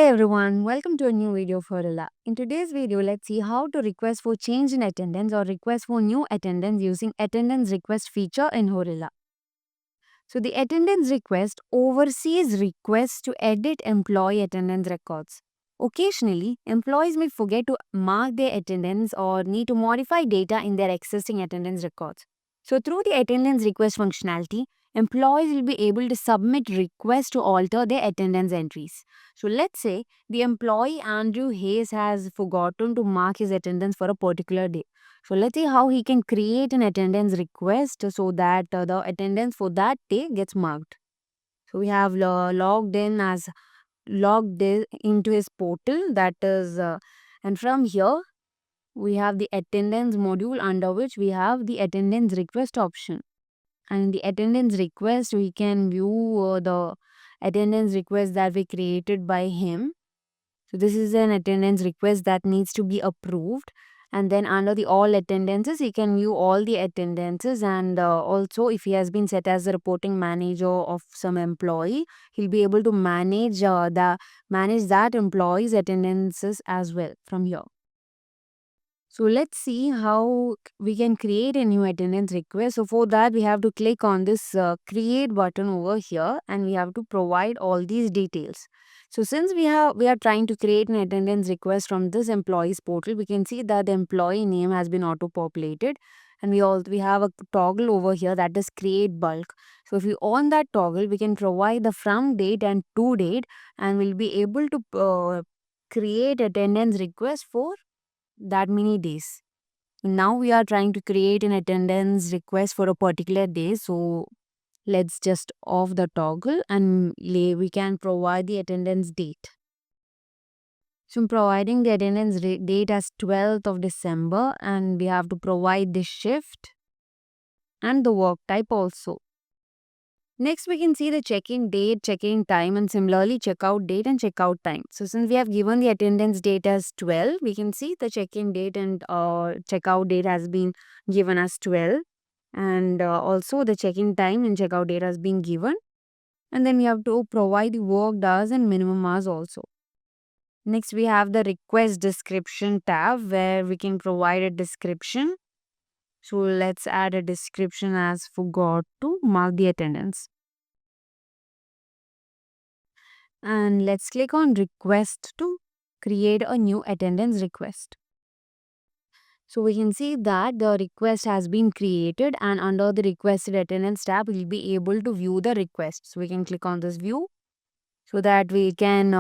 Everyone, welcome to a new video for Horilla. In today's video, let's see how to request for change in attendance or request for new attendance using attendance request feature in Horilla. So the attendance request oversees requests to edit employee attendance records. Occasionally, employees may forget to mark their attendance or need to modify data in their existing attendance records. So through the attendance request functionality, employees will be able to submit requests to alter their attendance entries. So let's say the employee Andrew Hayes has forgotten to mark his attendance for a particular day. So let's see how he can create an attendance request so that the attendance for that day gets marked. So we have logged in into his portal, that is and from here we have the attendance module under which we have the attendance request option. And in the attendance request we can view the attendance request that we created by him. So this is an attendance request that needs to be approved. And then under the all attendances, he can view all the attendances, and also if he has been set as a reporting manager of some employee, he'll be able to manage that employee's attendances as well from here. So let's see how we can create a new attendance request. So for that we have to click on this create button over here, and we have to provide all these details. So since we are trying to create an attendance request from this employees portal, we can see that the employee name has been auto populated, and we have a toggle over here that is create bulk. So if we on that toggle, we can provide the from date and to date, and we'll be able to create attendance request for that many days. Now we are trying to create an attendance request for a particular day. So let's just off the toggle, and we can provide the attendance date. So I'm providing the attendance date as 12th of December, and we have to provide the shift and the work type also. Next, we can see the check-in date, check-in time, and similarly check-out date and check-out time. So since we have given the attendance date as 12, we can see the check-in date and check-out date has been given as 12. And also the check-in time and check-out date has been given. And then we have to provide the work hours and minimum hours also. Next, we have the request description tab where we can provide a description. So let's add a description as forgot to mark the attendance. And let's click on request to create a new attendance request. So we can see that the request has been created, and under the requested attendance tab, we'll be able to view the request. So we can click on this view so that he can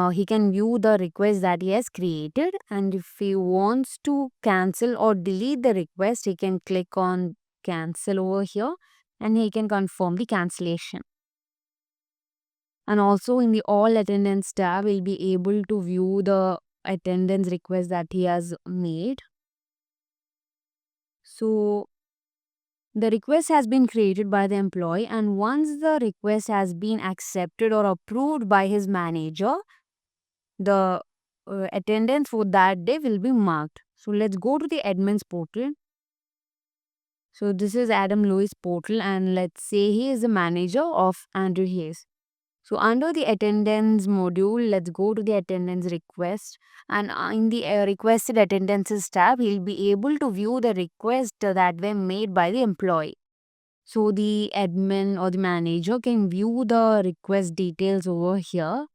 view the request that he has created. And if he wants to cancel or delete the request, he can click on cancel over here, and he can confirm the cancellation. And also in the all attendance tab, we'll be able to view the attendance request that he has made. So the request has been created by the employee, and once the request has been accepted or approved by his manager, the attendance for that day will be marked. So let's go to the admin's portal. So this is Adam Lewis portal, and let's say he is the manager of Andrew Hayes. So under the attendance module, let's go to the attendance request, and in the requested attendances tab, he'll be able to view the request that were made by the employee. So the admin or the manager can view the request details over here,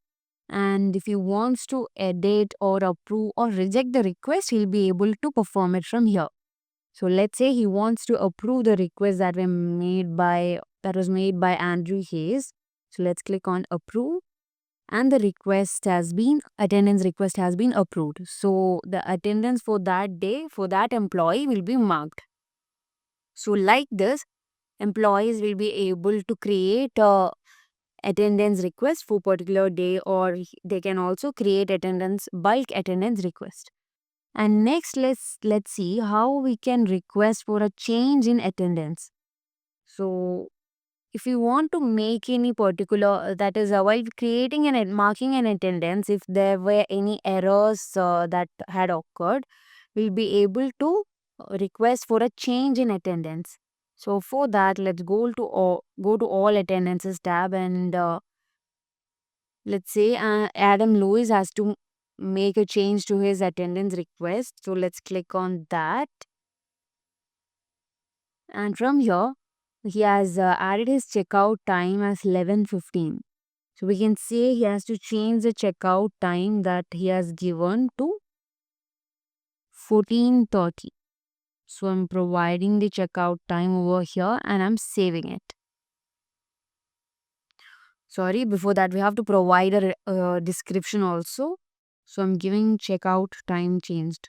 and if he wants to edit or approve or reject the request, he'll be able to perform it from here. So let's say he wants to approve the request that was made by Andrew Hayes. So let's click on approve, and the attendance request has been approved. So the attendance for that day for that employee will be marked. So like this, employees will be able to create a attendance request for particular day, or they can also create bulk attendance request. And next, let's see how we can request for a change in attendance. So if you want to make any particular, that is while creating and marking an attendance, if there were any errors that had occurred, we'll be able to request for a change in attendance. So for that, let's go to all attendances tab, and let's say Adam Lewis has to make a change to his attendance request. So let's click on that. And from here, he has added his checkout time as 11:15. So we can say he has to change the checkout time that he has given to 14:30. So I'm providing the checkout time over here and I'm saving it. Sorry, before that we have to provide a description also. So I'm giving checkout time changed.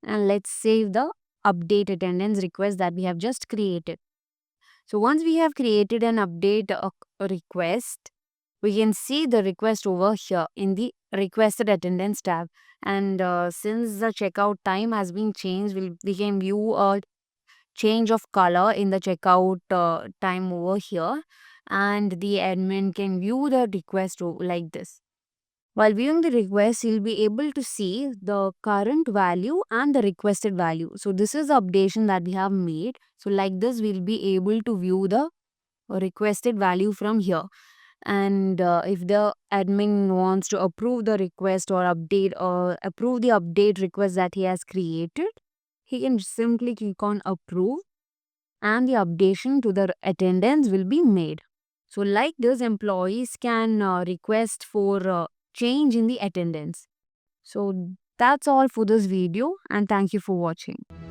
And let's save the update attendance request that we have just created. So once we have created an update request, we can see the request over here in the requested attendance tab. And since the checkout time has been changed, we can view a change of color in the checkout time over here, and the admin can view the request like this. While viewing the request, you'll be able to see the current value and the requested value. So this is the updation that we have made. So like this, we'll be able to view the requested value from here. And if the admin wants to approve the request or update or approve the update request that he has created, he can simply click on approve and the updation to the attendance will be made. So like this, employees can request for change in the attendance. So that's all for this video and thank you for watching.